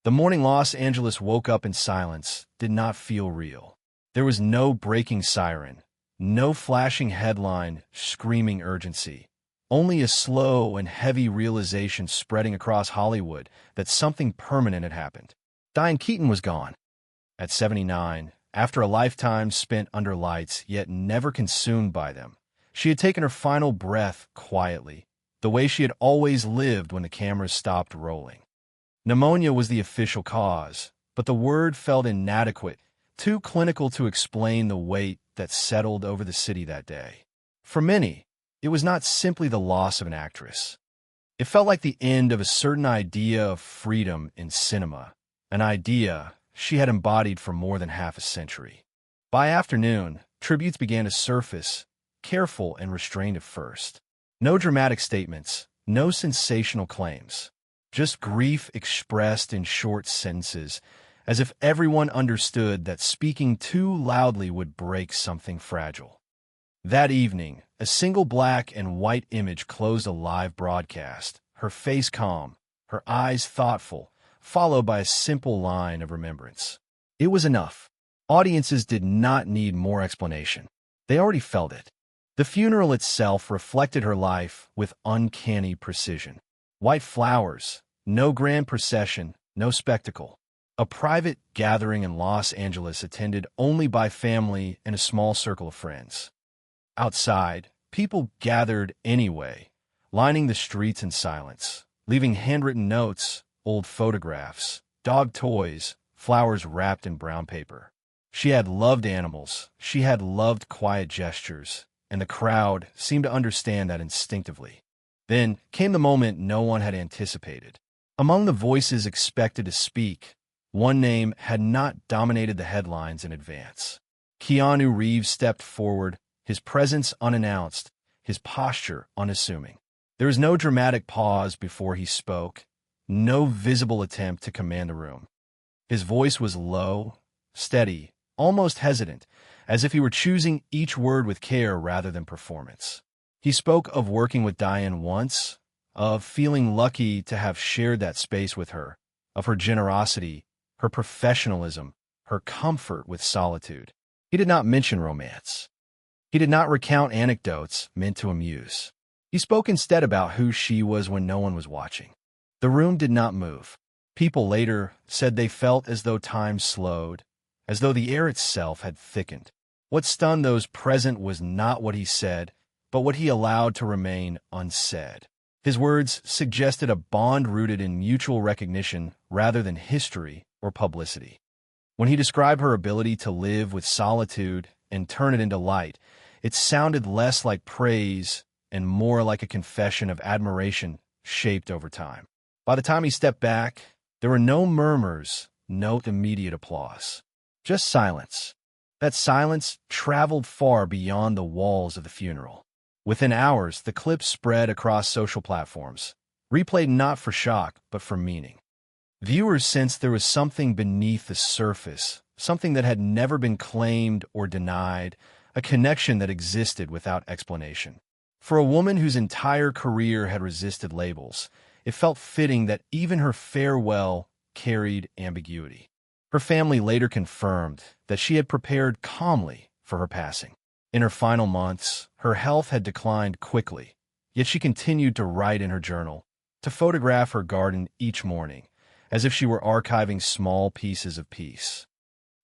The morning Los Angeles woke up in silence did not feel real. There was no breaking siren, no flashing headline screaming urgency, only a slow and heavy realization spreading across Hollywood that something permanent had happened. Diane Keaton was gone. At 79, after a lifetime spent under lights yet never consumed by them, she had taken her final breath quietly, the way she had always lived when the cameras stopped rolling. Pneumonia was the official cause, but the word felt inadequate, too clinical to explain the weight that settled over the city that day. For many, it was not simply the loss of an actress. It felt like the end of a certain idea of freedom in cinema, an idea she had embodied for more than half a century. By afternoon, tributes began to surface, careful and restrained at first. No dramatic statements, no sensational claims. Just grief expressed in short sentences, as if everyone understood that speaking too loudly would break something fragile. That evening, a single black and white image closed a live broadcast, her face calm, her eyes thoughtful, followed by a simple line of remembrance. It was enough. Audiences did not need more explanation. They already felt it. The funeral itself reflected her life with uncanny precision. White flowers, no grand procession, no spectacle. A private gathering in Los Angeles attended only by family and a small circle of friends. Outside, people gathered anyway, lining the streets in silence, leaving handwritten notes, old photographs, dog toys, flowers wrapped in brown paper. She had loved animals, she had loved quiet gestures, and the crowd seemed to understand that instinctively. Then came the moment no one had anticipated. Among the voices expected to speak, one name had not dominated the headlines in advance. Keanu Reeves stepped forward, his presence unannounced, his posture unassuming. There was no dramatic pause before he spoke, no visible attempt to command the room. His voice was low, steady, almost hesitant, as if he were choosing each word with care rather than performance. He spoke of working with Diane once, of feeling lucky to have shared that space with her, of her generosity, her professionalism, her comfort with solitude. He did not mention romance. He did not recount anecdotes meant to amuse. He spoke instead about who she was when no one was watching. The room did not move. People later said they felt as though time slowed, as though the air itself had thickened. What stunned those present was not what he said, but what he allowed to remain unsaid. His words suggested a bond rooted in mutual recognition rather than history or publicity. When he described her ability to live with solitude and turn it into light, it sounded less like praise and more like a confession of admiration shaped over time. By the time he stepped back, there were no murmurs, no immediate applause. Just silence. That silence traveled far beyond the walls of the funeral. Within hours, the clip spread across social platforms, replayed not for shock, but for meaning. Viewers sensed there was something beneath the surface, something that had never been claimed or denied, a connection that existed without explanation. For a woman whose entire career had resisted labels, it felt fitting that even her farewell carried ambiguity. Her family later confirmed that she had prepared calmly for her passing. In her final months, her health had declined quickly, yet she continued to write in her journal, to photograph her garden each morning, as if she were archiving small pieces of peace.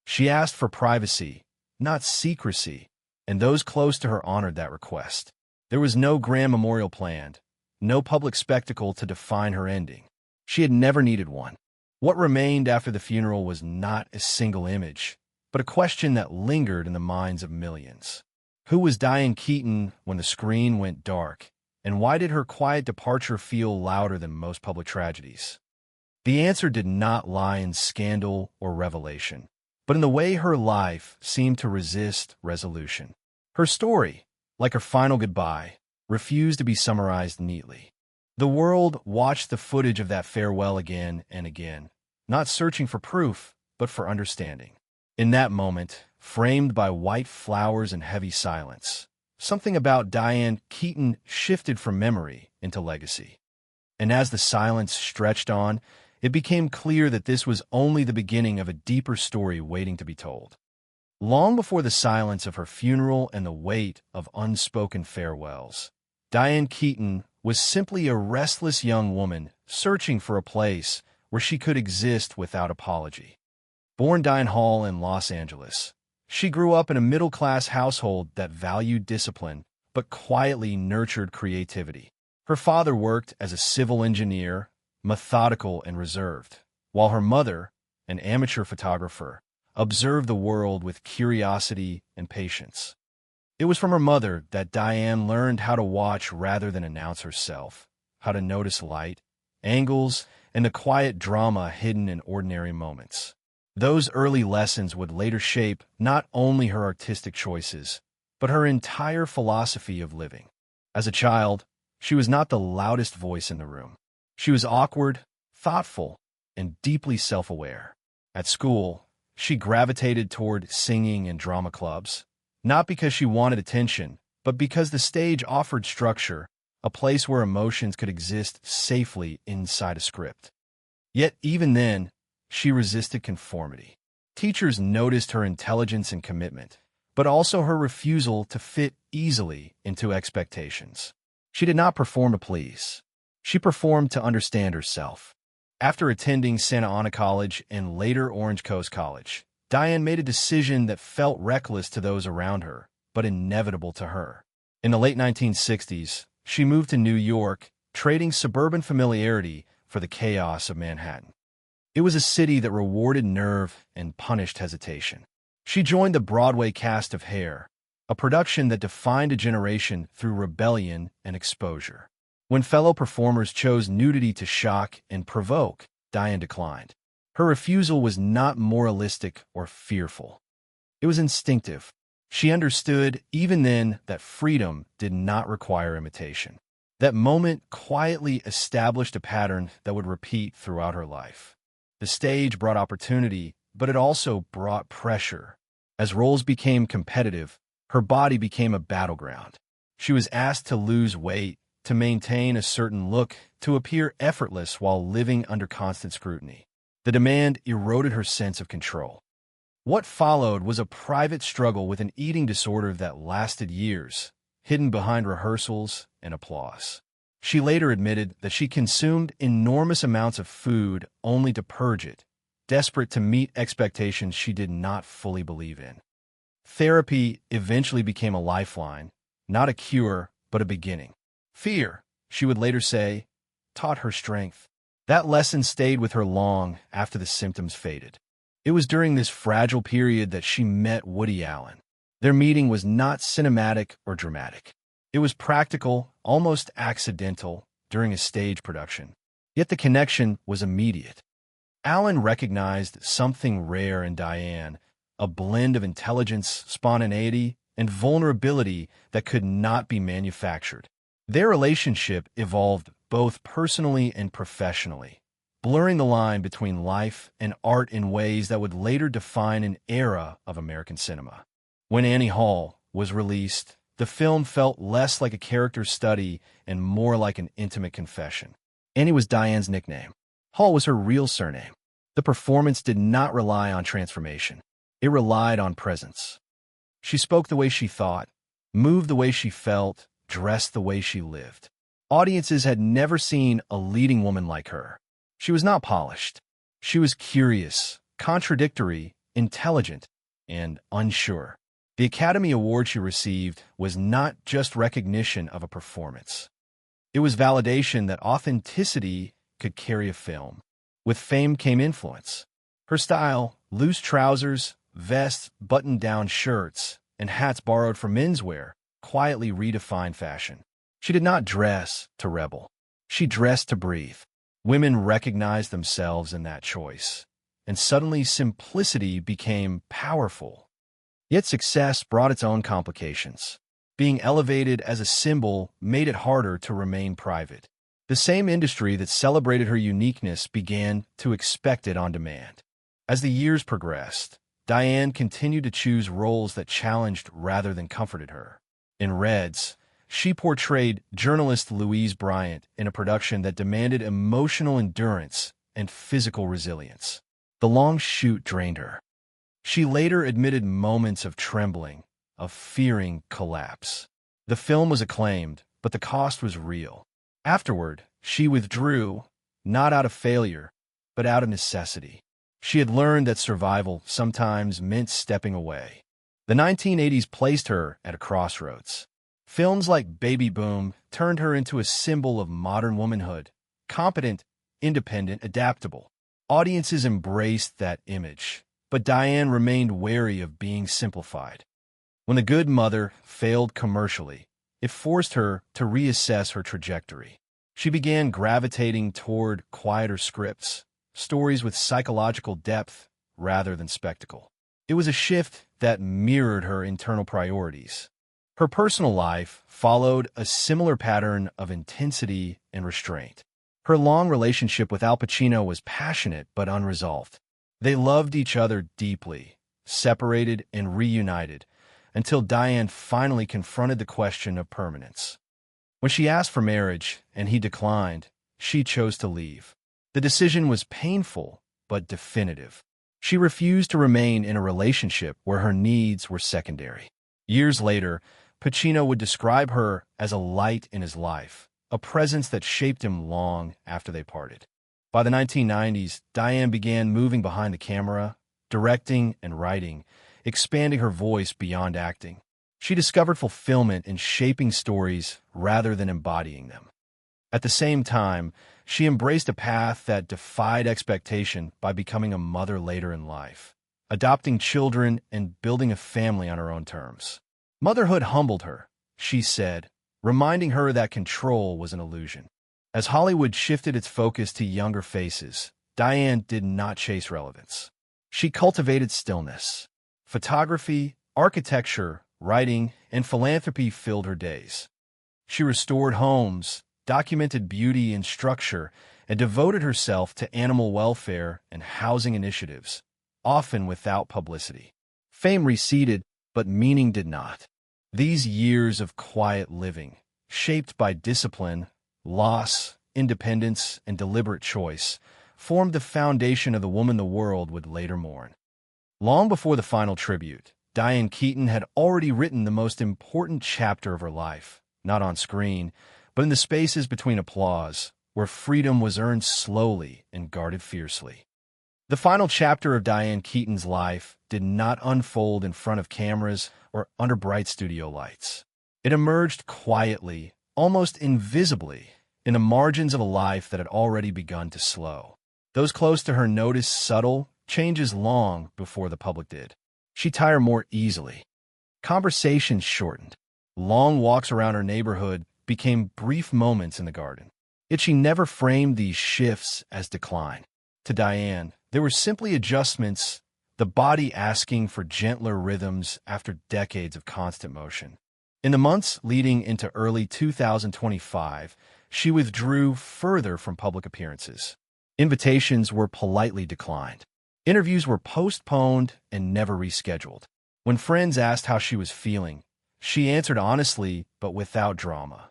She asked for privacy, not secrecy, and those close to her honored that request. There was no grand memorial planned, no public spectacle to define her ending. She had never needed one. What remained after the funeral was not a single image, but a question that lingered in the minds of millions. Who was Diane Keaton when the screen went dark, and why did her quiet departure feel louder than most public tragedies? The answer did not lie in scandal or revelation, but in the way her life seemed to resist resolution. Her story, like her final goodbye, refused to be summarized neatly. The world watched the footage of that farewell again and again, not searching for proof, but for understanding. In that moment, framed by white flowers and heavy silence, something about Diane Keaton shifted from memory into legacy. And as the silence stretched on, it became clear that this was only the beginning of a deeper story waiting to be told. Long before the silence of her funeral and the weight of unspoken farewells, Diane Keaton was simply a restless young woman searching for a place where she could exist without apology. Born Diane Hall in Los Angeles, she grew up in a middle-class household that valued discipline but quietly nurtured creativity. Her father worked as a civil engineer, methodical and reserved, while her mother, an amateur photographer, observed the world with curiosity and patience. It was from her mother that Diane learned how to watch rather than announce herself, how to notice light, angles, and the quiet drama hidden in ordinary moments. Those early lessons would later shape not only her artistic choices, but her entire philosophy of living. As a child, she was not the loudest voice in the room. She was awkward, thoughtful, and deeply self-aware. At school, she gravitated toward singing and drama clubs, not because she wanted attention, but because the stage offered structure, a place where emotions could exist safely inside a script. Yet even then, she resisted conformity. Teachers noticed her intelligence and commitment, but also her refusal to fit easily into expectations. She did not perform to please. She performed to understand herself. After attending Santa Ana College and later Orange Coast College, Diane made a decision that felt reckless to those around her, but inevitable to her. In the late 1960s, she moved to New York, trading suburban familiarity for the chaos of Manhattan. It was a city that rewarded nerve and punished hesitation. She joined the Broadway cast of Hair, a production that defined a generation through rebellion and exposure. When fellow performers chose nudity to shock and provoke, Diane declined. Her refusal was not moralistic or fearful. It was instinctive. She understood, even then, that freedom did not require imitation. That moment quietly established a pattern that would repeat throughout her life. The stage brought opportunity, but it also brought pressure. As roles became competitive, her body became a battleground. She was asked to lose weight, to maintain a certain look, to appear effortless while living under constant scrutiny. The demand eroded her sense of control. What followed was a private struggle with an eating disorder that lasted years, hidden behind rehearsals and applause. She later admitted that she consumed enormous amounts of food only to purge it, desperate to meet expectations she did not fully believe in. Therapy eventually became a lifeline, not a cure, but a beginning. Fear, she would later say, taught her strength. That lesson stayed with her long after the symptoms faded. It was during this fragile period that she met Woody Allen. Their meeting was not cinematic or dramatic. It was practical, almost accidental, during a stage production. Yet the connection was immediate. Allen recognized something rare in Diane, a blend of intelligence, spontaneity, and vulnerability that could not be manufactured. Their relationship evolved both personally and professionally, blurring the line between life and art in ways that would later define an era of American cinema. When Annie Hall was released, the film felt less like a character study and more like an intimate confession. Annie was Diane's nickname. Hall was her real surname. The performance did not rely on transformation. It relied on presence. She spoke the way she thought, moved the way she felt, dressed the way she lived. Audiences had never seen a leading woman like her. She was not polished. She was curious, contradictory, intelligent, and unsure. The Academy Award she received was not just recognition of a performance. It was validation that authenticity could carry a film. With fame came influence. Her style, loose trousers, vests, button-down shirts, and hats borrowed from menswear, quietly redefined fashion. She did not dress to rebel. She dressed to breathe. Women recognized themselves in that choice, and suddenly simplicity became powerful. Yet success brought its own complications. Being elevated as a symbol made it harder to remain private. The same industry that celebrated her uniqueness began to expect it on demand. As the years progressed, Diane continued to choose roles that challenged rather than comforted her. In Reds, she portrayed journalist Louise Bryant in a production that demanded emotional endurance and physical resilience. The long shoot drained her. She later admitted moments of trembling, of fearing collapse. The film was acclaimed, but the cost was real. Afterward, she withdrew, not out of failure, but out of necessity. She had learned that survival sometimes meant stepping away. The 1980s placed her at a crossroads. Films like Baby Boom turned her into a symbol of modern womanhood, competent, independent, adaptable. Audiences embraced that image, but Diane remained wary of being simplified. When The Good Mother failed commercially, it forced her to reassess her trajectory. She began gravitating toward quieter scripts, stories with psychological depth rather than spectacle. It was a shift that mirrored her internal priorities. Her personal life followed a similar pattern of intensity and restraint. Her long relationship with Al Pacino was passionate but unresolved. They loved each other deeply, separated and reunited, until Diane finally confronted the question of permanence. When she asked for marriage and he declined, she chose to leave. The decision was painful but definitive. She refused to remain in a relationship where her needs were secondary. Years later, Pacino would describe her as a light in his life, a presence that shaped him long after they parted. By the 1990s, Diane began moving behind the camera, directing and writing, expanding her voice beyond acting. She discovered fulfillment in shaping stories rather than embodying them. At the same time, she embraced a path that defied expectation by becoming a mother later in life, adopting children and building a family on her own terms. Motherhood humbled her, she said, reminding her that control was an illusion. As Hollywood shifted its focus to younger faces, Diane did not chase relevance. She cultivated stillness. Photography, architecture, writing, and philanthropy filled her days. She restored homes, documented beauty and structure, and devoted herself to animal welfare and housing initiatives, often without publicity. Fame receded, but meaning did not. These years of quiet living, shaped by discipline, loss, independence, and deliberate choice, formed the foundation of the woman the world would later mourn. Long before the final tribute, Diane Keaton had already written the most important chapter of her life, not on screen, but in the spaces between applause, where freedom was earned slowly and guarded fiercely. The final chapter of Diane Keaton's life did not unfold in front of cameras or under bright studio lights. It emerged quietly, almost invisibly, in the margins of a life that had already begun to slow. Those close to her noticed subtle changes long before the public did. She tired more easily. Conversations shortened. Long walks around her neighborhood became brief moments in the garden. Yet she never framed these shifts as decline. To Diane, they were simply adjustments, the body asking for gentler rhythms after decades of constant motion. In the months leading into early 2025, she withdrew further from public appearances. Invitations were politely declined. Interviews were postponed and never rescheduled. When friends asked how she was feeling, she answered honestly but without drama.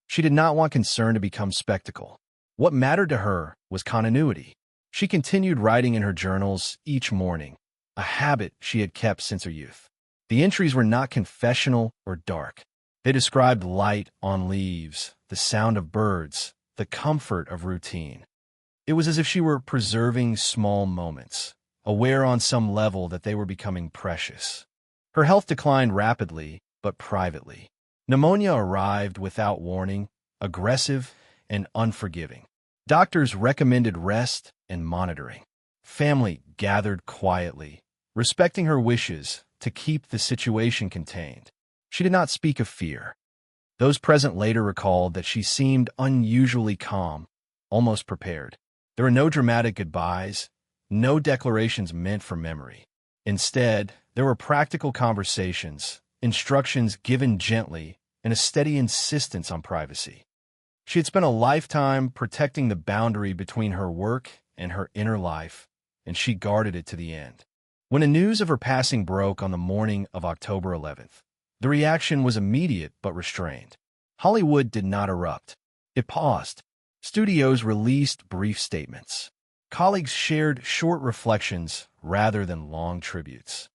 She did not want concern to become spectacle. What mattered to her was continuity. She continued writing in her journals each morning, a habit she had kept since her youth. The entries were not confessional or dark. They described light on leaves, the sound of birds, the comfort of routine. It was as if she were preserving small moments, aware on some level that they were becoming precious. Her health declined rapidly, but privately. Pneumonia arrived without warning, aggressive and unforgiving. Doctors recommended rest and monitoring. Family gathered quietly, respecting her wishes to keep the situation contained. She did not speak of fear. Those present later recalled that she seemed unusually calm, almost prepared. There were no dramatic goodbyes, no declarations meant for memory. Instead, there were practical conversations, instructions given gently, and a steady insistence on privacy. She had spent a lifetime protecting the boundary between her work and her inner life, and she guarded it to the end. When the news of her passing broke on the morning of October 11th, the reaction was immediate but restrained. Hollywood did not erupt. It paused. Studios released brief statements. Colleagues shared short reflections rather than long tributes.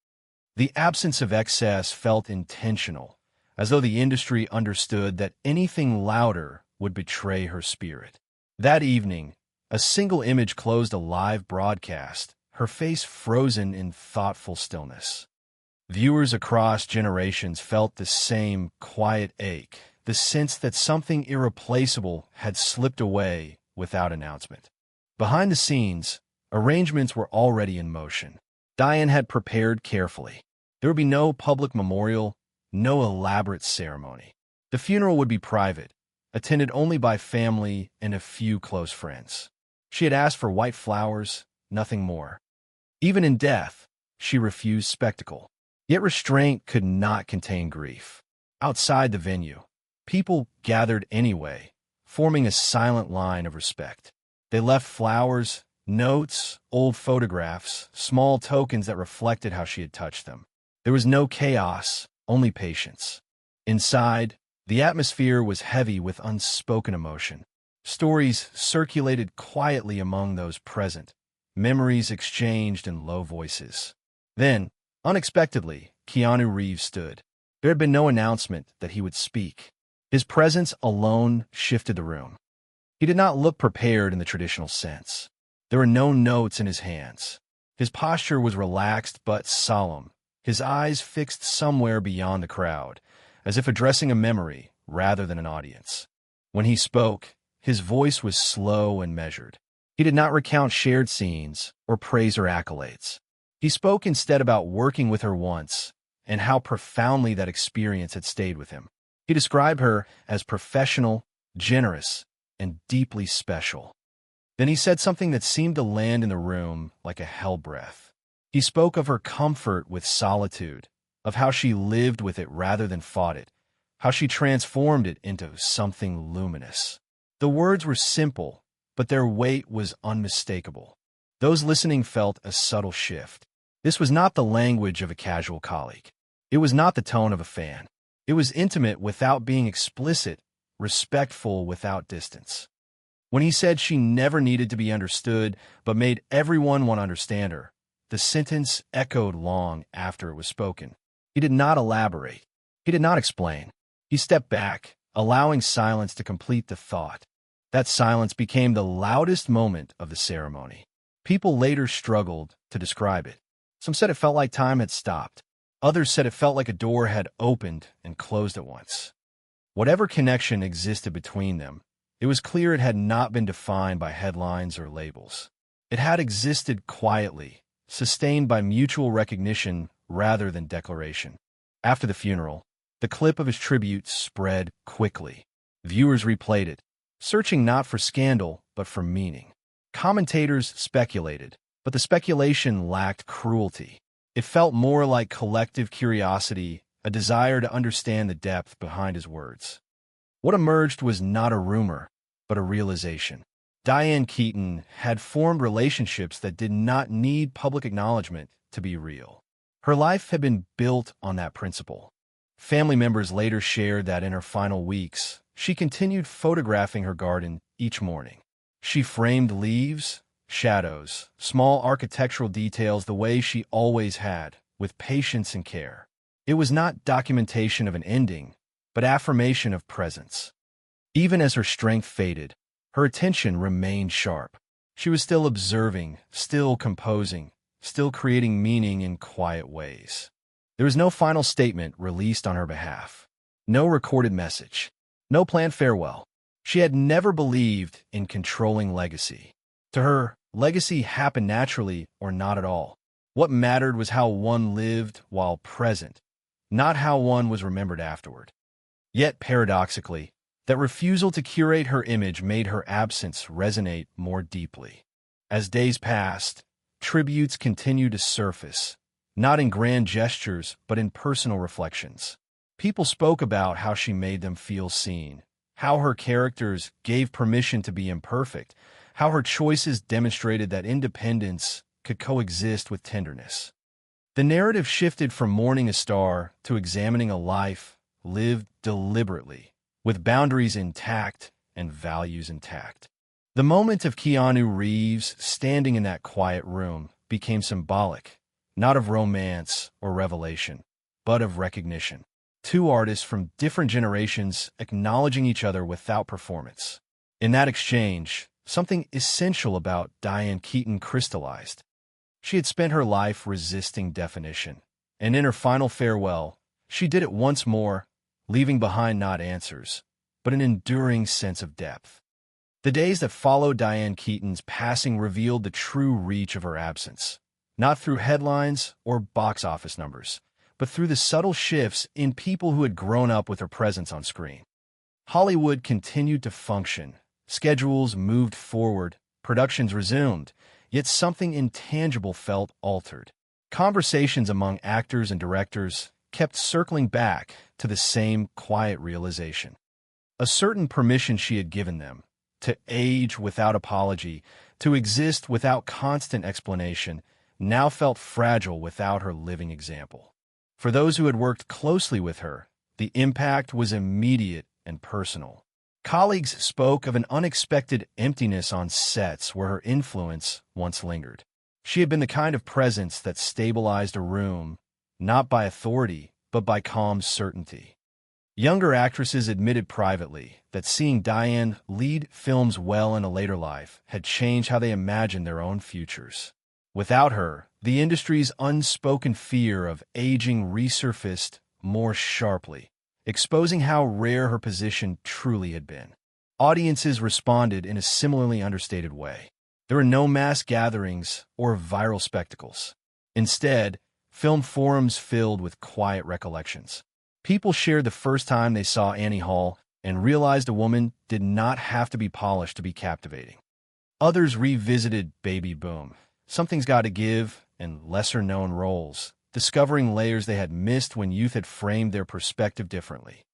The absence of excess felt intentional, as though the industry understood that anything louder would betray her spirit. That evening, a single image closed a live broadcast, her face frozen in thoughtful stillness. Viewers across generations felt the same quiet ache, the sense that something irreplaceable had slipped away without announcement. Behind the scenes, arrangements were already in motion. Diane had prepared carefully. There would be no public memorial, no elaborate ceremony. The funeral would be private, attended only by family and a few close friends. She had asked for white flowers, nothing more. Even in death, she refused spectacle. Yet restraint could not contain grief. Outside the venue, people gathered anyway, forming a silent line of respect. They left flowers, notes, old photographs, small tokens that reflected how she had touched them. There was no chaos, only patience. Inside, the atmosphere was heavy with unspoken emotion. Stories circulated quietly among those present, memories exchanged in low voices. Then, unexpectedly, Keanu Reeves stood. There had been no announcement that he would speak. His presence alone shifted the room. He did not look prepared in the traditional sense. There were no notes in his hands. His posture was relaxed but solemn, his eyes fixed somewhere beyond the crowd, as if addressing a memory rather than an audience. When he spoke, his voice was slow and measured. He did not recount shared scenes or praise her accolades. He spoke instead about working with her once and how profoundly that experience had stayed with him. He described her as professional, generous, and deeply special. Then he said something that seemed to land in the room like a hell breath. He spoke of her comfort with solitude, of how she lived with it rather than fought it, how she transformed it into something luminous. The words were simple, but their weight was unmistakable. Those listening felt a subtle shift. This was not the language of a casual colleague. It was not the tone of a fan. It was intimate without being explicit, respectful without distance. When he said she never needed to be understood, but made everyone want to understand her, the sentence echoed long after it was spoken. He did not elaborate. He did not explain. He stepped back, allowing silence to complete the thought. That silence became the loudest moment of the ceremony. People later struggled to describe it. Some said it felt like time had stopped. Others said it felt like a door had opened and closed at once. Whatever connection existed between them, it was clear it had not been defined by headlines or labels. It had existed quietly, sustained by mutual recognition rather than declaration. After the funeral, the clip of his tribute spread quickly. Viewers replayed it, searching not for scandal but for meaning. Commentators speculated, but the speculation lacked cruelty. It felt more like collective curiosity, a desire to understand the depth behind his words. What emerged was not a rumor, but a realization. Diane Keaton had formed relationships that did not need public acknowledgement to be real. Her life had been built on that principle. Family members later shared that in her final weeks, she continued photographing her garden each morning. She framed leaves, shadows, small architectural details the way she always had, with patience and care. It was not documentation of an ending, but affirmation of presence. Even as her strength faded, her attention remained sharp. She was still observing, still composing, still creating meaning in quiet ways. There was no final statement released on her behalf. No recorded message. No planned farewell. She had never believed in controlling legacy. To her, legacy happened naturally or not at all. What mattered was how one lived while present, not how one was remembered afterward. Yet, paradoxically, that refusal to curate her image made her absence resonate more deeply. As days passed, tributes continued to surface, not in grand gestures, but in personal reflections. People spoke about how she made them feel seen, how her characters gave permission to be imperfect, how her choices demonstrated that independence could coexist with tenderness. The narrative shifted from mourning a star to examining a life lived deliberately, with boundaries intact and values intact. The moment of Keanu Reeves standing in that quiet room became symbolic, not of romance or revelation, but of recognition. Two artists from different generations acknowledging each other without performance. In that exchange, something essential about Diane Keaton crystallized. She had spent her life resisting definition, and in her final farewell, she did it once more, leaving behind not answers, but an enduring sense of depth. The days that followed Diane Keaton's passing revealed the true reach of her absence, not through headlines or box office numbers, but through the subtle shifts in people who had grown up with her presence on screen. Hollywood continued to function, schedules moved forward, productions resumed, yet something intangible felt altered. Conversations among actors and directors kept circling back to the same quiet realization. A certain permission she had given them, to age without apology, to exist without constant explanation, now felt fragile without her living example. For those who had worked closely with her, the impact was immediate and personal. Colleagues spoke of an unexpected emptiness on sets where her influence once lingered. She had been the kind of presence that stabilized a room, not by authority, but by calm certainty. Younger actresses admitted privately that seeing Diane lead films well in a later life had changed how they imagined their own futures. Without her, the industry's unspoken fear of aging resurfaced more sharply, exposing how rare her position truly had been. Audiences responded in a similarly understated way. There were no mass gatherings or viral spectacles. Instead, film forums filled with quiet recollections. People shared the first time they saw Annie Hall and realized a woman did not have to be polished to be captivating. Others revisited Baby Boom, Something's Gotta Give, and lesser-known roles, discovering layers they had missed when youth had framed their perspective differently.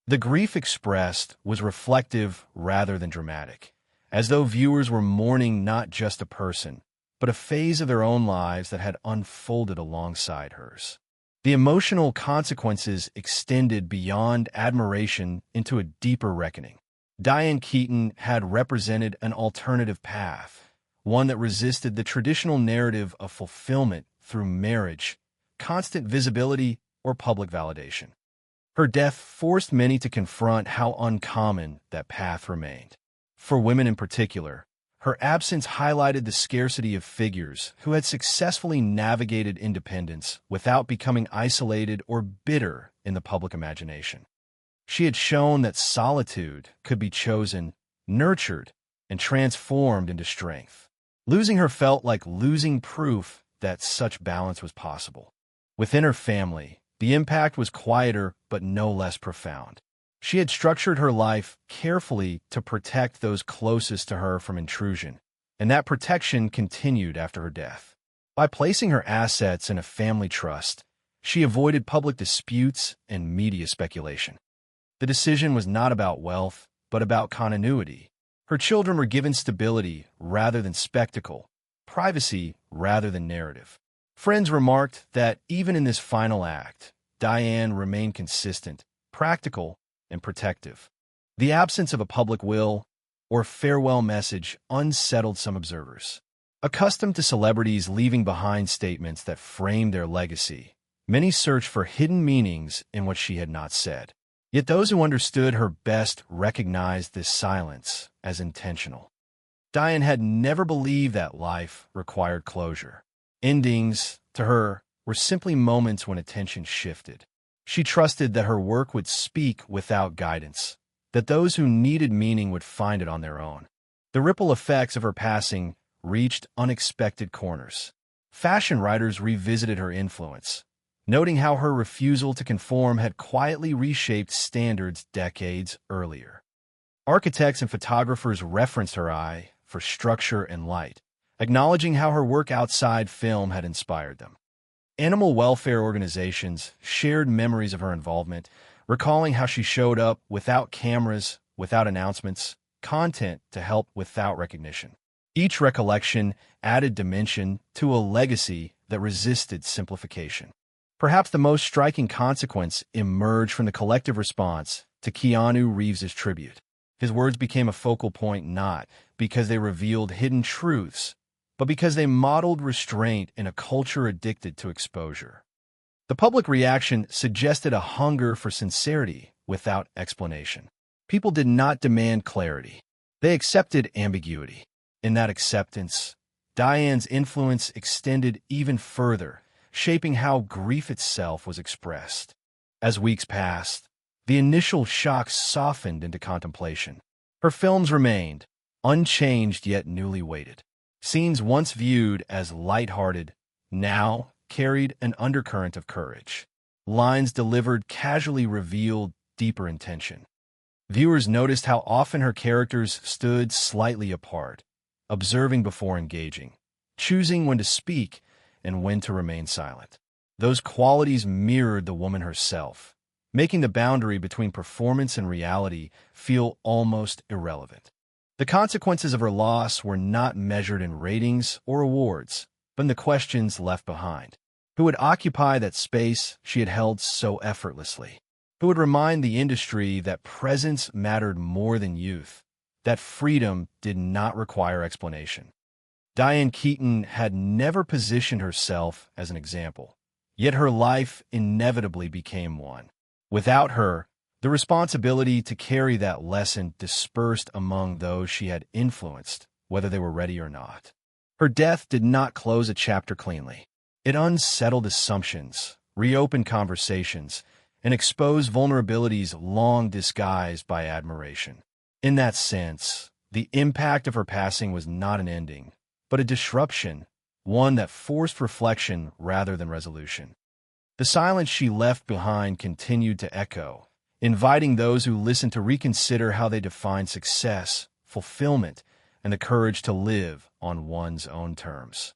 The grief expressed was reflective rather than dramatic, as though viewers were mourning not just a person, but a phase of their own lives that had unfolded alongside hers. The emotional consequences extended beyond admiration into a deeper reckoning. Diane Keaton had represented an alternative path, one that resisted the traditional narrative of fulfillment through marriage, constant visibility, or public validation. Her death forced many to confront how uncommon that path remained. For women in particular, her absence highlighted the scarcity of figures who had successfully navigated independence without becoming isolated or bitter in the public imagination. She had shown that solitude could be chosen, nurtured, and transformed into strength. Losing her felt like losing proof that such balance was possible. Within her family, the impact was quieter but no less profound. She had structured her life carefully to protect those closest to her from intrusion, and that protection continued after her death. By placing her assets in a family trust, she avoided public disputes and media speculation. The decision was not about wealth, but about continuity. Her children were given stability rather than spectacle, privacy rather than narrative. Friends remarked that even in this final act, Diane remained consistent, practical, and protective. The absence of a public will or farewell message unsettled some observers. Accustomed to celebrities leaving behind statements that framed their legacy, many searched for hidden meanings in what she had not said. Yet those who understood her best recognized this silence as intentional. Diane had never believed that life required closure. Endings, to her, were simply moments when attention shifted. She trusted that her work would speak without guidance, that those who needed meaning would find it on their own. The ripple effects of her passing reached unexpected corners. Fashion writers revisited her influence, noting how her refusal to conform had quietly reshaped standards decades earlier. Architects and photographers referenced her eye for structure and light, acknowledging how her work outside film had inspired them. Animal welfare organizations shared memories of her involvement, recalling how she showed up without cameras, without announcements, content to help without recognition. Each recollection added dimension to a legacy that resisted simplification. Perhaps the most striking consequence emerged from the collective response to Keanu Reeves' tribute. His words became a focal point not because they revealed hidden truths, but because they modeled restraint in a culture addicted to exposure. The public reaction suggested a hunger for sincerity without explanation. People did not demand clarity. They accepted ambiguity. In that acceptance, Diane's influence extended even further, shaping how grief itself was expressed. As weeks passed, the initial shock softened into contemplation. Her films remained, unchanged yet newly weighted. Scenes once viewed as lighthearted now carried an undercurrent of courage. Lines delivered casually revealed deeper intention. Viewers noticed how often her characters stood slightly apart, observing before engaging, choosing when to speak and when to remain silent. Those qualities mirrored the woman herself, making the boundary between performance and reality feel almost irrelevant. The consequences of her loss were not measured in ratings or awards, but in the questions left behind. Who would occupy that space she had held so effortlessly? Who would remind the industry that presence mattered more than youth, that freedom did not require explanation? Diane Keaton had never positioned herself as an example, yet her life inevitably became one. Without her, the responsibility to carry that lesson dispersed among those she had influenced, whether they were ready or not. Her death did not close a chapter cleanly. It unsettled assumptions, reopened conversations, and exposed vulnerabilities long disguised by admiration. In that sense, the impact of her passing was not an ending, but a disruption, one that forced reflection rather than resolution. The silence she left behind continued to echo, inviting those who listened to reconsider how they define success, fulfillment, and the courage to live on one's own terms.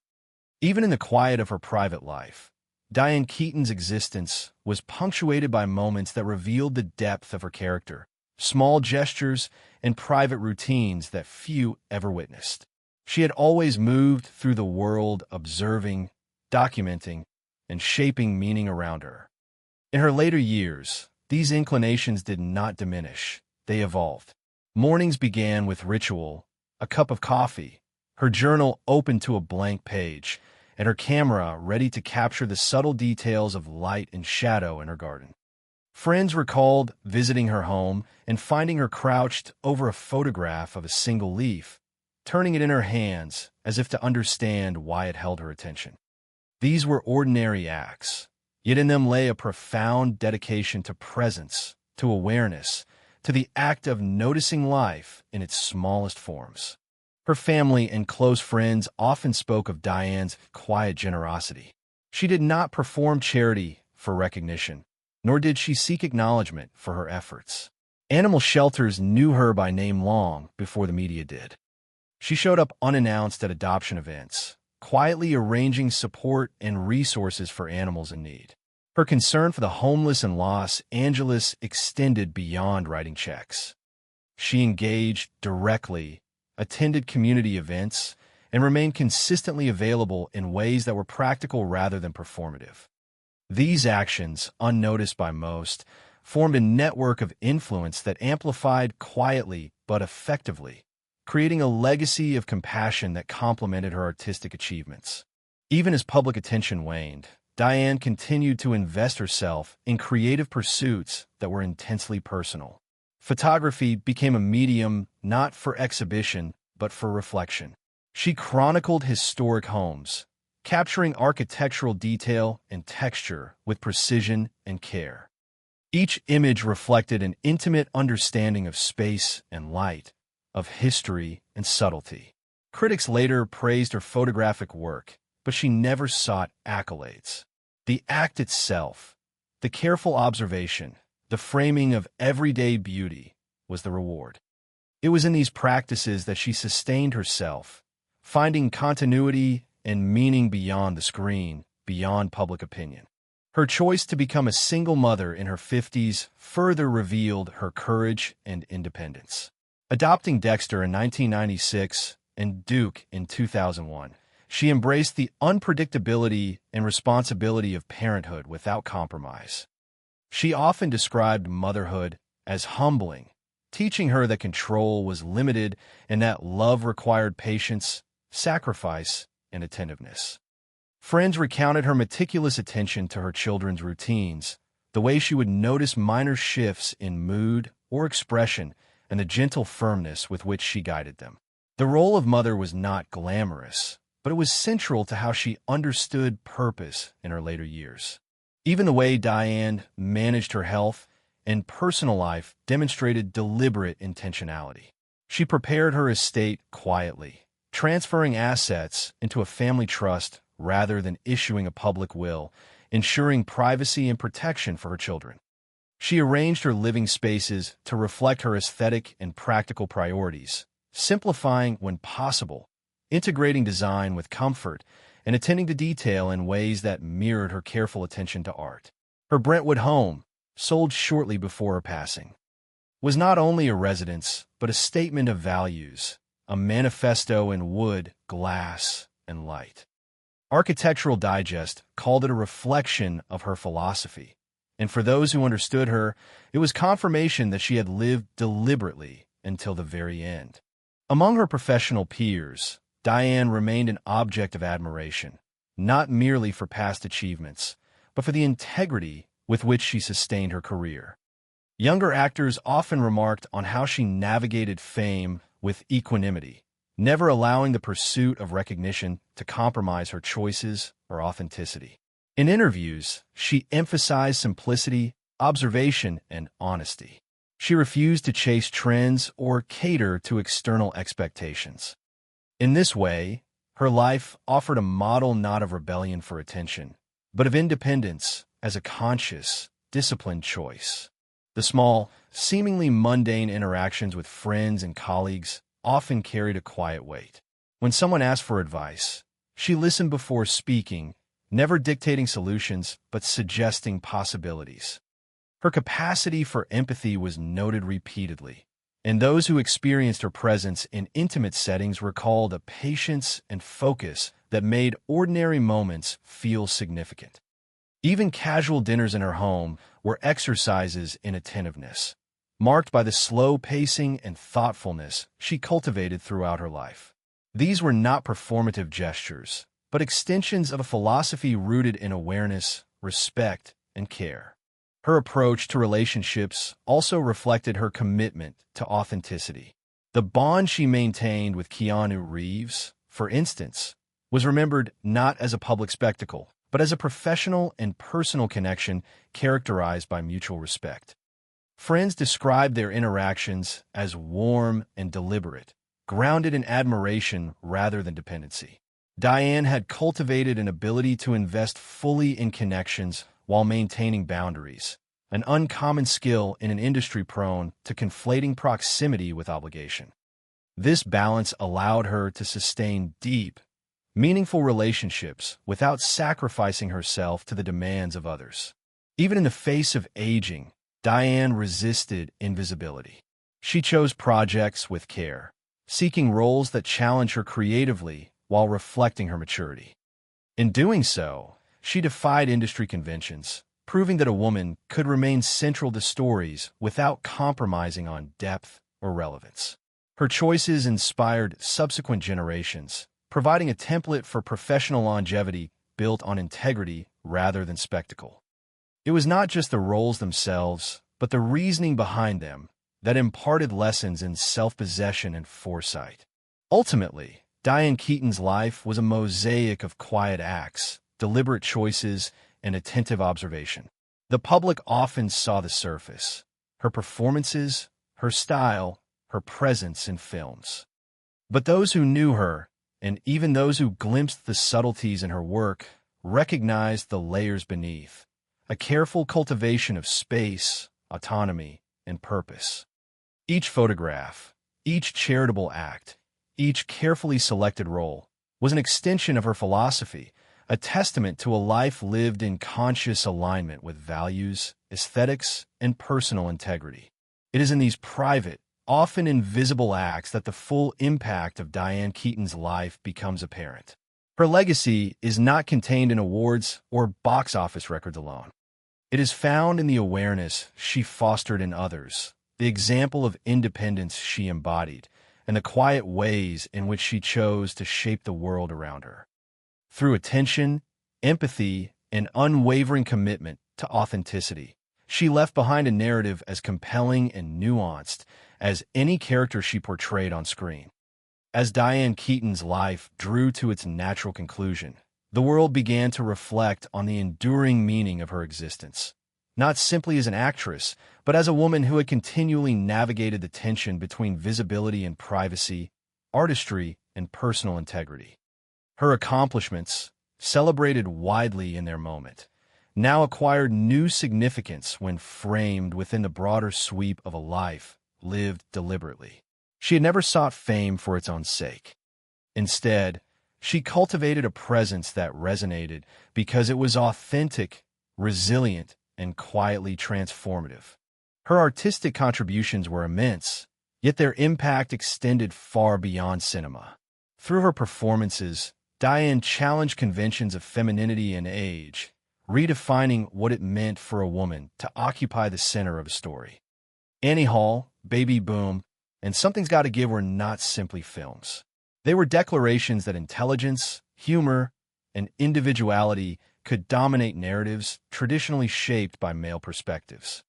Even in the quiet of her private life, Diane Keaton's existence was punctuated by moments that revealed the depth of her character, small gestures and private routines that few ever witnessed. She had always moved through the world observing, documenting, and shaping meaning around her. In her later years, these inclinations did not diminish, they evolved. Mornings began with ritual, a cup of coffee, her journal open to a blank page, and her camera ready to capture the subtle details of light and shadow in her garden. Friends recalled visiting her home and finding her crouched over a photograph of a single leaf, turning it in her hands as if to understand why it held her attention. These were ordinary acts, yet in them lay a profound dedication to presence, to awareness, to the act of noticing life in its smallest forms. Her family and close friends often spoke of Diane's quiet generosity. She did not perform charity for recognition, nor did she seek acknowledgement for her efforts. Animal shelters knew her by name long before the media did. She showed up unannounced at adoption events, quietly arranging support and resources for animals in need. Her concern for the homeless in Los Angeles extended beyond writing checks. She engaged directly, attended community events, and remained consistently available in ways that were practical rather than performative. These actions, unnoticed by most, formed a network of influence that amplified quietly but effectively, creating a legacy of compassion that complemented her artistic achievements. Even as public attention waned, Diane continued to invest herself in creative pursuits that were intensely personal. Photography became a medium not for exhibition, but for reflection. She chronicled historic homes, capturing architectural detail and texture with precision and care. Each image reflected an intimate understanding of space and light, of history and subtlety. Critics later praised her photographic work, but she never sought accolades. The act itself, the careful observation, the framing of everyday beauty, was the reward. It was in these practices that she sustained herself, finding continuity and meaning beyond the screen, beyond public opinion. Her choice to become a single mother in her 50s further revealed her courage and independence. Adopting Dexter in 1996 and Duke in 2001, she embraced the unpredictability and responsibility of parenthood without compromise. She often described motherhood as humbling, teaching her that control was limited and that love required patience, sacrifice, and attentiveness. Friends recounted her meticulous attention to her children's routines, the way she would notice minor shifts in mood or expression, and the gentle firmness with which she guided them. The role of mother was not glamorous, but it was central to how she understood purpose in her later years. Even the way Diane managed her health and personal life demonstrated deliberate intentionality. She prepared her estate quietly, transferring assets into a family trust rather than issuing a public will, ensuring privacy and protection for her children. She arranged her living spaces to reflect her aesthetic and practical priorities, simplifying when possible, integrating design with comfort, and attending to detail in ways that mirrored her careful attention to art. Her Brentwood home, sold shortly before her passing, was not only a residence, but a statement of values, a manifesto in wood, glass, and light. Architectural Digest called it a reflection of her philosophy, and for those who understood her, it was confirmation that she had lived deliberately until the very end. Among her professional peers, Diane remained an object of admiration, not merely for past achievements, but for the integrity with which she sustained her career. Younger actors often remarked on how she navigated fame with equanimity, never allowing the pursuit of recognition to compromise her choices or authenticity. In interviews, she emphasized simplicity, observation, and honesty. She refused to chase trends or cater to external expectations. In this way, her life offered a model not of rebellion for attention, but of independence as a conscious, disciplined choice. The small, seemingly mundane interactions with friends and colleagues often carried a quiet weight. When someone asked for advice, she listened before speaking, never dictating solutions, but suggesting possibilities. Her capacity for empathy was noted repeatedly, and those who experienced her presence in intimate settings recalled a patience and focus that made ordinary moments feel significant. Even casual dinners in her home were exercises in attentiveness, marked by the slow pacing and thoughtfulness she cultivated throughout her life. These were not performative gestures, but extensions of a philosophy rooted in awareness, respect, and care. Her approach to relationships also reflected her commitment to authenticity. The bond she maintained with Keanu Reeves, for instance, was remembered not as a public spectacle, but as a professional and personal connection characterized by mutual respect. Friends described their interactions as warm and deliberate, grounded in admiration rather than dependency. Diane had cultivated an ability to invest fully in connections while maintaining boundaries, an uncommon skill in an industry prone to conflating proximity with obligation. This balance allowed her to sustain deep, meaningful relationships without sacrificing herself to the demands of others. Even in the face of aging, Diane resisted invisibility. She chose projects with care, seeking roles that challenge her creatively while reflecting her maturity. In doing so, she defied industry conventions, proving that a woman could remain central to stories without compromising on depth or relevance. Her choices inspired subsequent generations, providing a template for professional longevity built on integrity rather than spectacle. It was not just the roles themselves, but the reasoning behind them that imparted lessons in self-possession and foresight. Ultimately, Diane Keaton's life was a mosaic of quiet acts, deliberate choices, and attentive observation. The public often saw the surface, her performances, her style, her presence in films. But those who knew her, and even those who glimpsed the subtleties in her work, recognized the layers beneath, a careful cultivation of space, autonomy, and purpose. Each photograph, each charitable act, each carefully selected role was an extension of her philosophy, a testament to a life lived in conscious alignment with values, aesthetics, and personal integrity. It is in these private, often invisible acts that the full impact of Diane Keaton's life becomes apparent. Her legacy is not contained in awards or box office records alone. It is found in the awareness she fostered in others, the example of independence she embodied, and the quiet ways in which she chose to shape the world around her. Through attention, empathy, and unwavering commitment to authenticity, she left behind a narrative as compelling and nuanced as any character she portrayed on screen. As Diane Keaton's life drew to its natural conclusion, the world began to reflect on the enduring meaning of her existence, not simply as an actress, but as a woman who had continually navigated the tension between visibility and privacy, artistry and personal integrity. Her accomplishments, celebrated widely in their moment, now acquired new significance when framed within the broader sweep of a life lived deliberately. She had never sought fame for its own sake. Instead, she cultivated a presence that resonated because it was authentic, resilient, and quietly transformative. Her artistic contributions were immense, yet their impact extended far beyond cinema. Through her performances, Diane challenged conventions of femininity and age, redefining what it meant for a woman to occupy the center of a story. Annie Hall, Baby Boom, and Something's Gotta Give were not simply films. They were declarations that intelligence, humor, and individuality could dominate narratives traditionally shaped by male perspectives.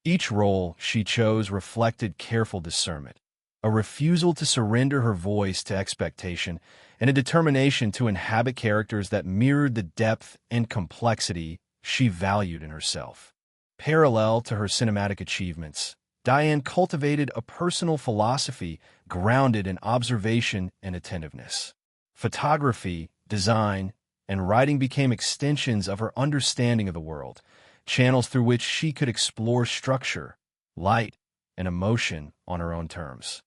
Each role she chose reflected careful discernment, a refusal to surrender her voice to expectation, and a determination to inhabit characters that mirrored the depth and complexity she valued in herself. Parallel to her cinematic achievements, Diane cultivated a personal philosophy grounded in observation and attentiveness. Photography, design, and writing became extensions of her understanding of the world, channels through which she could explore structure, light, and emotion on her own terms.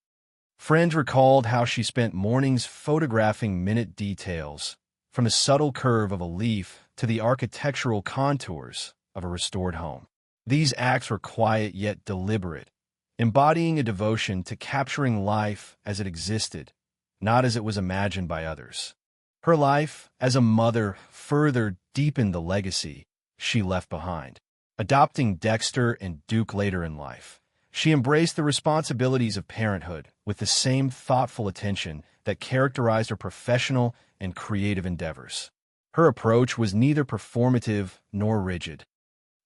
Friends recalled how she spent mornings photographing minute details, from the subtle curve of a leaf to the architectural contours of a restored home. These acts were quiet yet deliberate, embodying a devotion to capturing life as it existed, not as it was imagined by others. Her life as a mother further deepened the legacy she left behind. Adopting Dexter and Duke later in life, she embraced the responsibilities of parenthood with the same thoughtful attention that characterized her professional and creative endeavors. Her approach was neither performative nor rigid.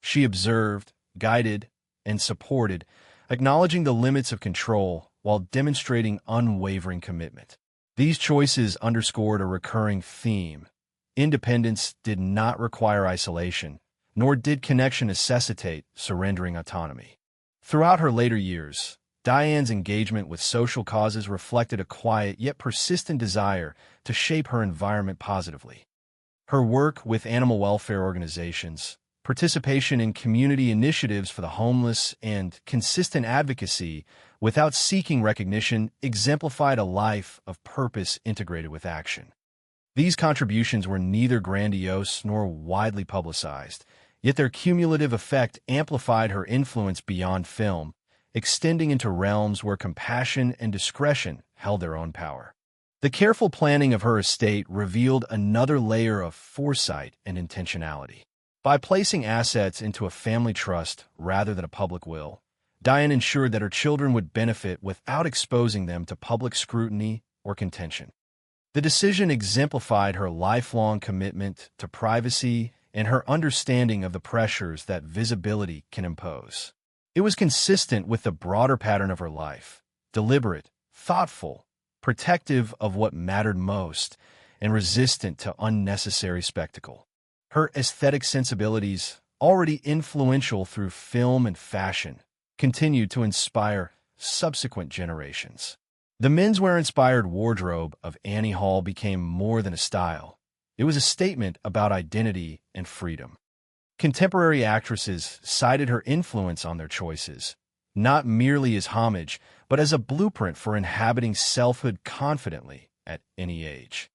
She observed, guided, and supported, acknowledging the limits of control while demonstrating unwavering commitment. These choices underscored a recurring theme. Independence did not require isolation, nor did connection necessitate surrendering autonomy. Throughout her later years, Diane's engagement with social causes reflected a quiet yet persistent desire to shape her environment positively. Her work with animal welfare organizations, participation in community initiatives for the homeless, and consistent advocacy without seeking recognition exemplified a life of purpose integrated with action. These contributions were neither grandiose nor widely publicized, yet their cumulative effect amplified her influence beyond film, extending into realms where compassion and discretion held their own power. The careful planning of her estate revealed another layer of foresight and intentionality. By placing assets into a family trust rather than a public will, Diane ensured that her children would benefit without exposing them to public scrutiny or contention. The decision exemplified her lifelong commitment to privacy and her understanding of the pressures that visibility can impose. It was consistent with the broader pattern of her life, deliberate, thoughtful, protective of what mattered most, and resistant to unnecessary spectacle. Her aesthetic sensibilities, already influential through film and fashion, continued to inspire subsequent generations. The menswear-inspired wardrobe of Annie Hall became more than a style. It was a statement about identity and freedom. Contemporary actresses cited her influence on their choices, not merely as homage, but as a blueprint for inhabiting selfhood confidently at any age.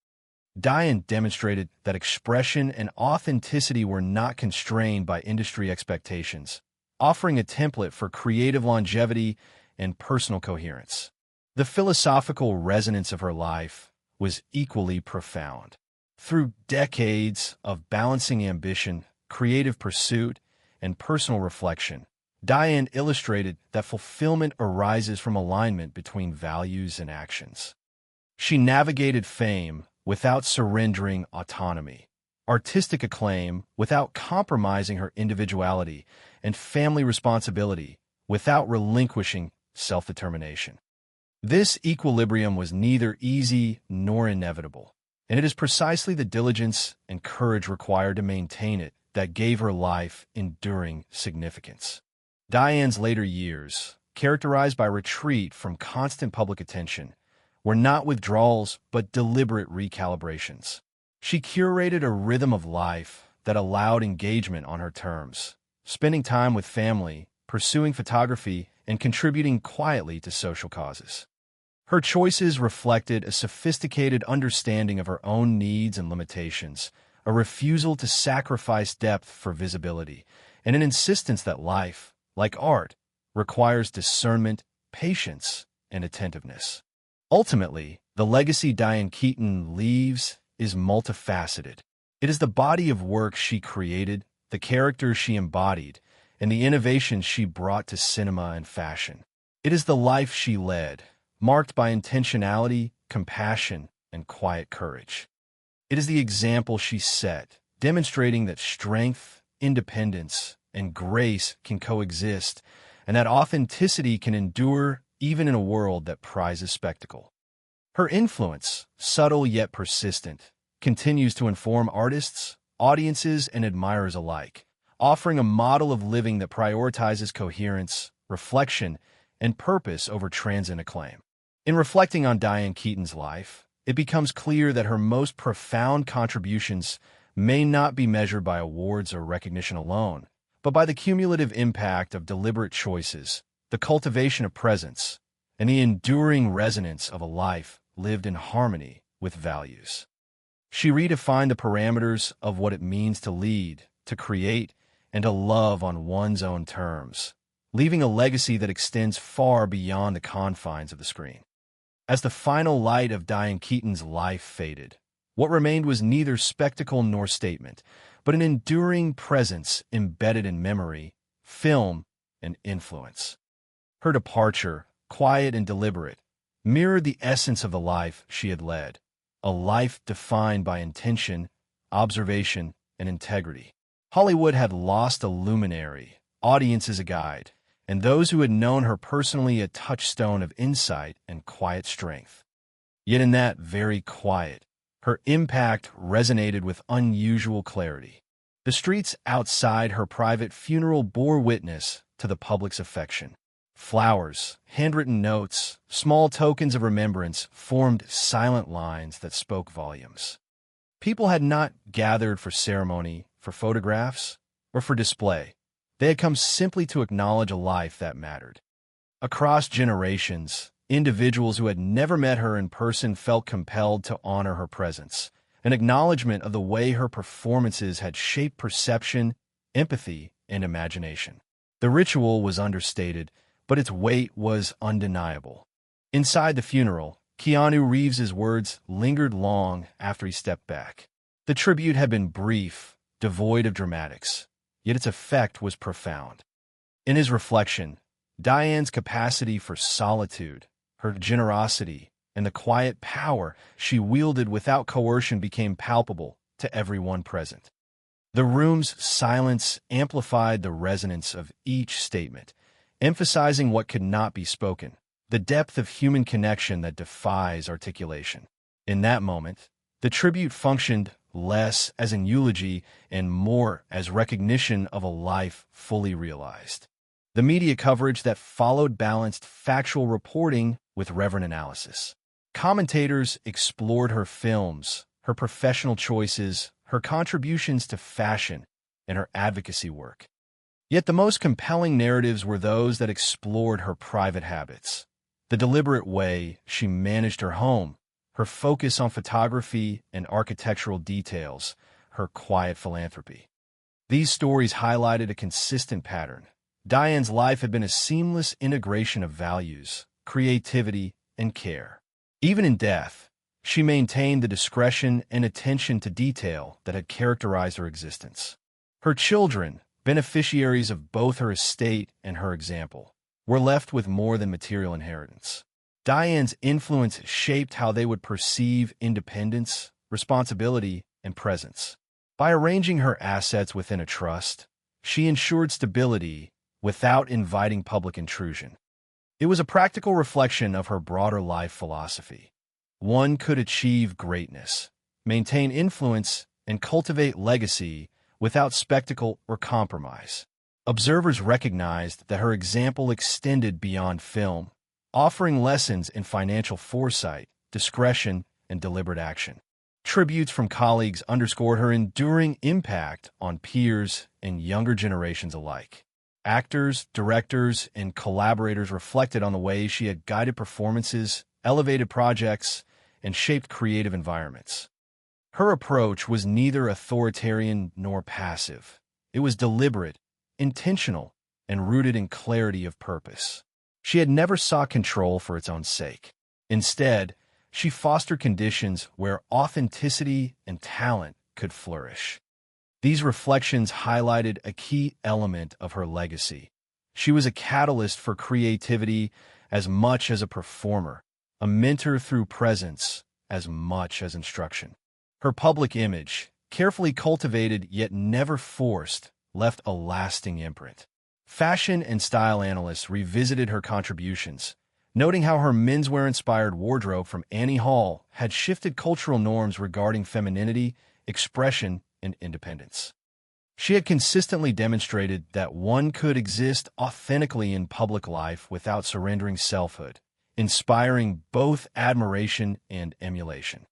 Diane demonstrated that expression and authenticity were not constrained by industry expectations, offering a template for creative longevity and personal coherence. The philosophical resonance of her life was equally profound. Through decades of balancing ambition, creative pursuit, and personal reflection, Diane illustrated that fulfillment arises from alignment between values and actions. She navigated fame without surrendering autonomy, artistic acclaim without compromising her individuality, and family responsibility without relinquishing self-determination. This equilibrium was neither easy nor inevitable, and it is precisely the diligence and courage required to maintain it that gave her life enduring significance. Diane's later years, characterized by retreat from constant public attention, were not withdrawals but deliberate recalibrations. She curated a rhythm of life that allowed engagement on her terms, spending time with family, pursuing photography, and contributing quietly to social causes. Her choices reflected a sophisticated understanding of her own needs and limitations, a refusal to sacrifice depth for visibility, and an insistence that life, like art, requires discernment, patience, and attentiveness. Ultimately, the legacy Diane Keaton leaves is multifaceted. It is the body of work she created, the characters she embodied, and the innovations she brought to cinema and fashion. It is the life she led, marked by intentionality, compassion, and quiet courage. It is the example she set, demonstrating that strength, independence, and grace can coexist, and that authenticity can endure even in a world that prizes spectacle. Her influence, subtle yet persistent, continues to inform artists, audiences, and admirers alike, offering a model of living that prioritizes coherence, reflection, and purpose over transient acclaim. In reflecting on Diane Keaton's life, it becomes clear that her most profound contributions may not be measured by awards or recognition alone, but by the cumulative impact of deliberate choices, the cultivation of presence, and the enduring resonance of a life lived in harmony with values. She redefined the parameters of what it means to lead, to create, and to love on one's own terms, leaving a legacy that extends far beyond the confines of the screen. As the final light of Diane Keaton's life faded, what remained was neither spectacle nor statement, but an enduring presence embedded in memory, film, and influence. Her departure, quiet and deliberate, mirrored the essence of the life she had led, a life defined by intention, observation, and integrity. Hollywood had lost a luminary, audiences a guide, and those who had known her personally a touchstone of insight and quiet strength. Yet in that very quiet, her impact resonated with unusual clarity. The streets outside her private funeral bore witness to the public's affection. Flowers, handwritten notes, small tokens of remembrance formed silent lines that spoke volumes. People had not gathered for ceremony, for photographs, or for display. They had come simply to acknowledge a life that mattered. Across generations, individuals who had never met her in person felt compelled to honor her presence, an acknowledgement of the way her performances had shaped perception, empathy, and imagination. The ritual was understated, but its weight was undeniable. Inside the funeral, Keanu Reeves's words lingered long after he stepped back. The tribute had been brief, devoid of dramatics, yet its effect was profound. In his reflection, Diane's capacity for solitude, her generosity, and the quiet power she wielded without coercion became palpable to everyone present. The room's silence amplified the resonance of each statement, emphasizing what could not be spoken, the depth of human connection that defies articulation. In that moment, the tribute functioned less as an eulogy and more as recognition of a life fully realized. The media coverage that followed balanced factual reporting with reverent analysis. Commentators explored her films, her professional choices, her contributions to fashion, and her advocacy work. Yet the most compelling narratives were those that explored her private habits, the deliberate way she managed her home, her focus on photography and architectural details, her quiet philanthropy. These stories highlighted a consistent pattern. Diane's life had been a seamless integration of values, creativity, and care. Even in death, she maintained the discretion and attention to detail that had characterized her existence. Her children, beneficiaries of both her estate and her example, were left with more than material inheritance. Diane's influence shaped how they would perceive independence, responsibility, and presence. By arranging her assets within a trust, she ensured stability without inviting public intrusion. It was a practical reflection of her broader life philosophy. One could achieve greatness, maintain influence, and cultivate legacy without spectacle or compromise. Observers recognized that her example extended beyond film, offering lessons in financial foresight, discretion, and deliberate action. Tributes from colleagues underscored her enduring impact on peers and younger generations alike. Actors, directors, and collaborators reflected on the ways she had guided performances, elevated projects, and shaped creative environments. Her approach was neither authoritarian nor passive. It was deliberate, intentional, and rooted in clarity of purpose. She had never sought control for its own sake. Instead, she fostered conditions where authenticity and talent could flourish. These reflections highlighted a key element of her legacy. She was a catalyst for creativity as much as a performer, a mentor through presence as much as instruction. Her public image, carefully cultivated yet never forced, left a lasting imprint. Fashion and style analysts revisited her contributions, noting how her menswear-inspired wardrobe from Annie Hall had shifted cultural norms regarding femininity, expression, and independence. She had consistently demonstrated that one could exist authentically in public life without surrendering selfhood, inspiring both admiration and emulation.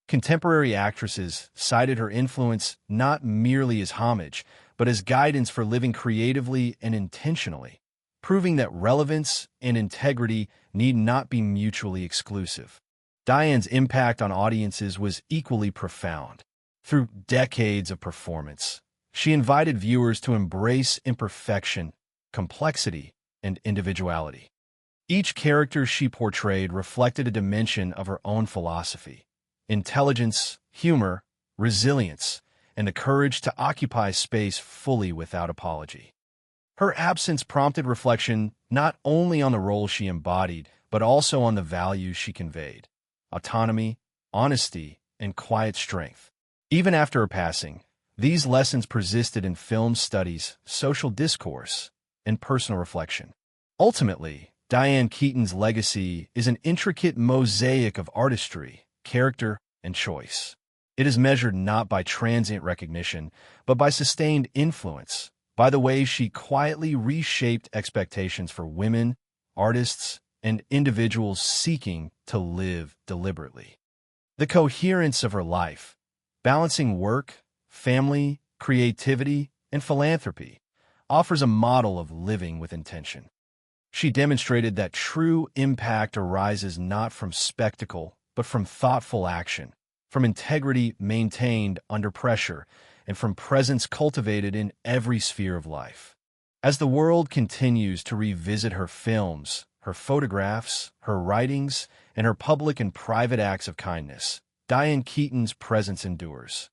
Contemporary actresses cited her influence not merely as homage, but as guidance for living creatively and intentionally, proving that relevance and integrity need not be mutually exclusive. Diane's impact on audiences was equally profound. Through decades of performance, she invited viewers to embrace imperfection, complexity, and individuality. Each character she portrayed reflected a dimension of her own philosophy: intelligence, humor, resilience, and the courage to occupy space fully without apology. Her absence prompted reflection not only on the role she embodied, but also on the values she conveyed: autonomy, honesty, and quiet strength. Even after her passing, these lessons persisted in film studies, social discourse, and personal reflection. Ultimately, Diane Keaton's legacy is an intricate mosaic of artistry, character, and choice. It is measured not by transient recognition, but by sustained influence, by the way she quietly reshaped expectations for women, artists, and individuals seeking to live deliberately. The coherence of her life, balancing work, family, creativity, and philanthropy, offers a model of living with intention. She demonstrated that true impact arises not from spectacle, but from thoughtful action, from integrity maintained under pressure, and from presence cultivated in every sphere of life. As the world continues to revisit her films, her photographs, her writings, and her public and private acts of kindness, Diane Keaton's presence endures.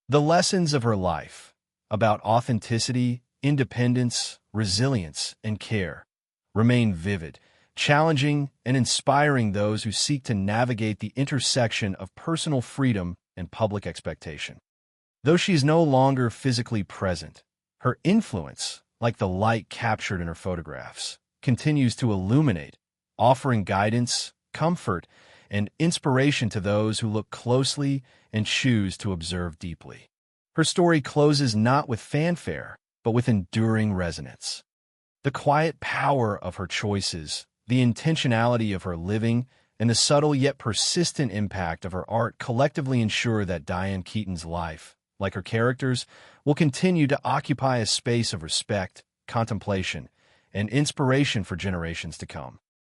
The lessons of her life, about authenticity, independence, resilience, and care, remain vivid, challenging, and inspiring those who seek to navigate the intersection of personal freedom and public expectation. Though she is no longer physically present, her influence, like the light captured in her photographs, continues to illuminate, offering guidance, comfort, and inspiration to those who look closely and choose to observe deeply. Her story closes not with fanfare, but with enduring resonance. The quiet power of her choices, the intentionality of her living, and the subtle yet persistent impact of her art collectively ensure that Diane Keaton's life, like her characters, will continue to occupy a space of respect, contemplation, and inspiration for generations to come.